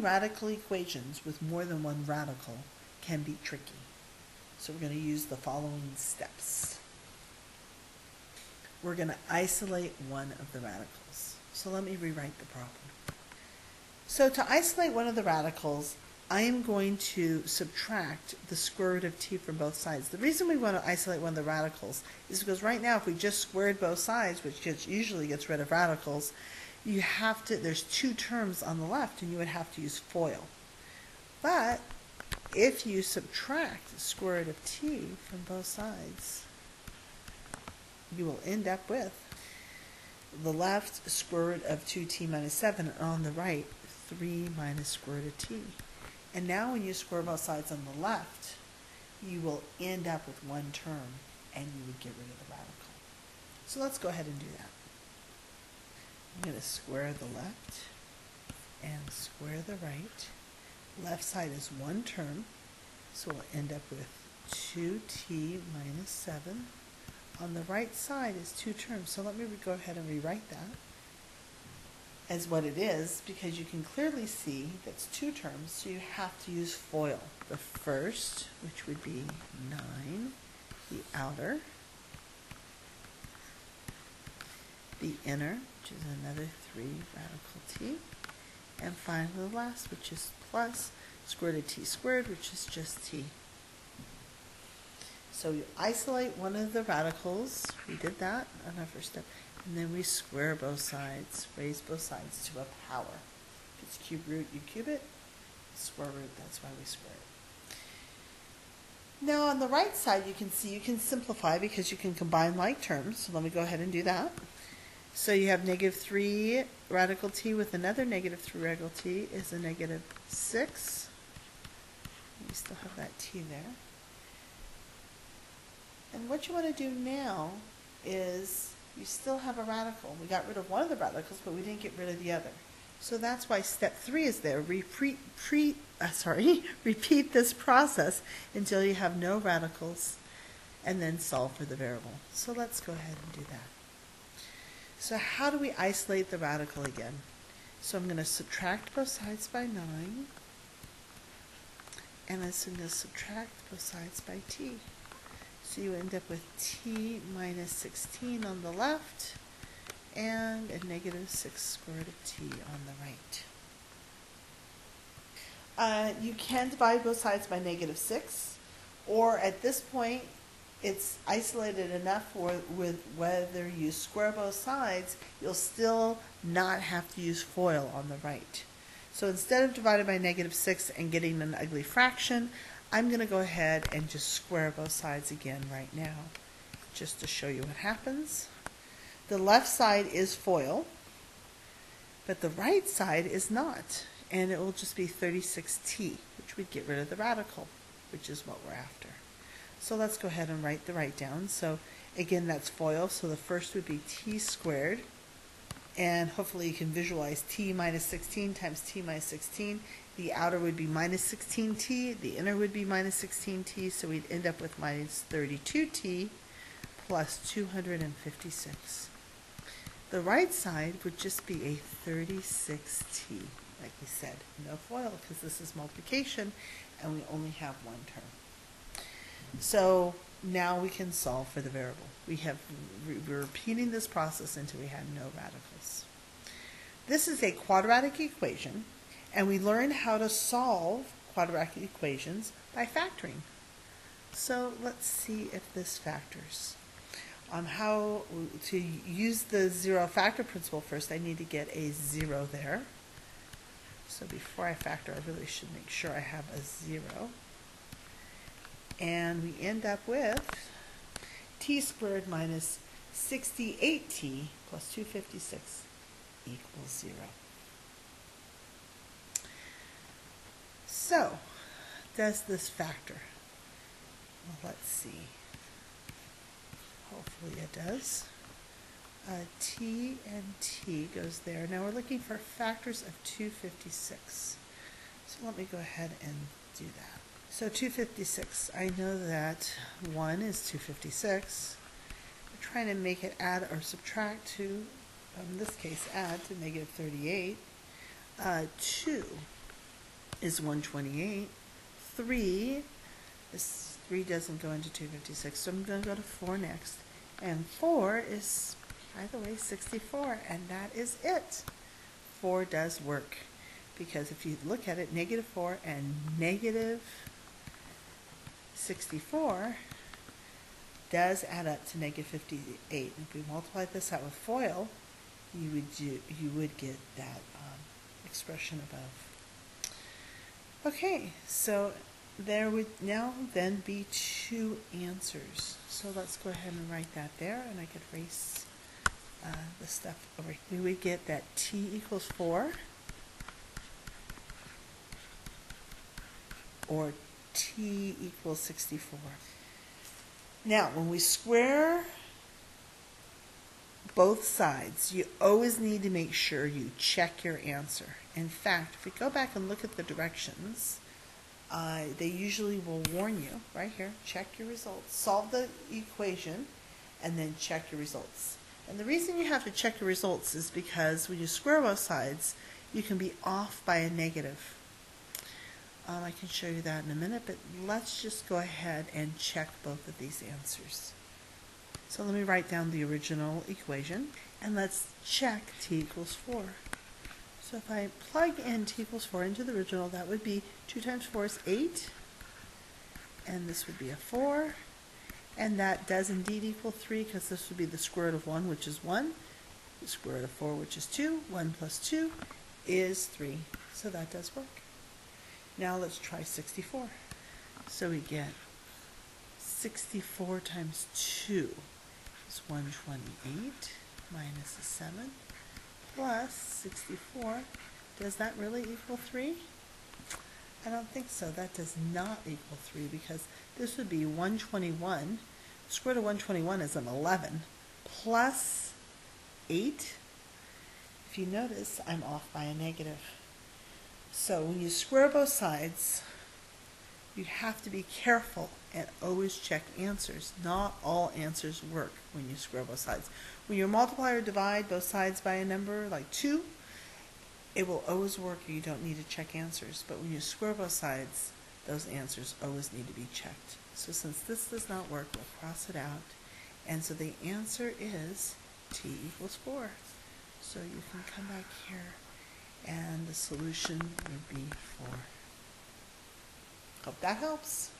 Solving radical equations with more than one radical can be tricky. So we're going to use the following steps. We're going to isolate one of the radicals. So let me rewrite the problem. So to isolate one of the radicals, I am going to subtract the square root of t from both sides. The reason we want to isolate one of the radicals is because right now if we just squared both sides, which usually gets rid of radicals, there's two terms on the left and you would have to use FOIL. But if you subtract the square root of t from both sides, you will end up with the left square root of 2t minus 7 and on the right 3 minus square root of t. And now when you square both sides on the left, you will end up with one term and you would get rid of the radical. So let's go ahead and do that. I'm going to square the left and square the right. Left side is one term, so we'll end up with 2t minus 7. On the right side is two terms, so let me go ahead and rewrite that as what it is, because you can clearly see that's two terms, so you have to use FOIL. The first, which would be 9, the outer, the inner, which is another 3 radical t, and finally the last, which is plus square root of t squared, which is just t. So you isolate one of the radicals, we did that on our first step, and then we square both sides, raise both sides to a power. If it's cube root, you cube it, square root, that's why we square it. Now on the right side you can see you can simplify because you can combine like terms, so let me go ahead and do that. So you have negative 3 radical t with another negative 3 radical t is a negative 6. You still have that t there. And what you want to do now is you still have a radical. We got rid of one of the radicals, but we didn't get rid of the other. So that's why step 3 is there. Repeat this process until you have no radicals and then solve for the variable. So let's go ahead and do that. So how do we isolate the radical again? So I'm going to subtract both sides by 9, and I'm going to subtract both sides by t. So you end up with t minus 16 on the left and a negative 6 square root of t on the right. You can divide both sides by negative 6, or at this point it's isolated enough with whether you square both sides, you'll still not have to use FOIL on the right. So instead of dividing by negative 6 and getting an ugly fraction, I'm going to go ahead and just square both sides again right now, just to show you what happens. The left side is FOIL, but the right side is not, and it will just be 36t, which would get rid of the radical, which is what we're after. So let's go ahead and write the right down. So again, that's FOIL, so the first would be t squared, and hopefully you can visualize t minus 16 times t minus 16. The outer would be minus 16t, the inner would be minus 16t, so we'd end up with minus 32t plus 256. The right side would just be a 36t, like we said. No FOIL because this is multiplication and we only have one term. So now we can solve for the variable. We're repeating this process until we have no radicals. This is a quadratic equation, and we learn how to solve quadratic equations by factoring. So let's see if this factors. How to use the zero factor principle first, I need to get a 0 there. So before I factor, I really should make sure I have a 0. And we end up with t squared minus 68t plus 256 equals 0. So, does this factor? Well, let's see. Hopefully it does. T and t goes there. Now we're looking for factors of 256. So let me go ahead and do that. So 256, I know that 1 is 256. We're trying to make it add or subtract to, in this case, add to negative 38. 2 is 128. 3 is 3 doesn't go into 256, so I'm going to go to 4 next. And 4 is, by the way, 64, and that is it. 4 does work, because if you look at it, negative 4 and negative 64 does add up to negative 58. If we multiply this out with FOIL, you would get that expression above. Okay, so there would now then be 2 answers. So let's go ahead and write that there, and I could erase the stuff over here. We would get that t equals 4, or t equals 64. Now, when we square both sides, you always need to make sure you check your answer. In fact, if we go back and look at the directions, they usually will warn you, right here, check your results, solve the equation, and then check your results. And the reason you have to check your results is because when you square both sides, you can be off by a negative. I can show you that in a minute, but let's just go ahead and check both of these answers. So let me write down the original equation, and let's check t equals 4. So if I plug in t equals 4 into the original, that would be 2 times 4 is 8, and this would be a 4, and that does indeed equal 3, because this would be the square root of 1, which is 1, the square root of 4, which is 2, 1 plus 2 is 3, so that does work. Now let's try 64. So we get 64 times 2 is 128 minus a 7 plus 64. Does that really equal 3? I don't think so. That does not equal 3, because this would be 121. Square root of 121 is an 11 plus 8. If you notice, I'm off by a negative. So when you square both sides, you have to be careful and always check answers. Not all answers work when you square both sides. When you multiply or divide both sides by a number like 2, it will always work and you don't need to check answers. But when you square both sides, those answers always need to be checked. So since this does not work, we'll cross it out. And so the answer is t equals 4. So you can come back here, and the solution would be 4. Hope that helps.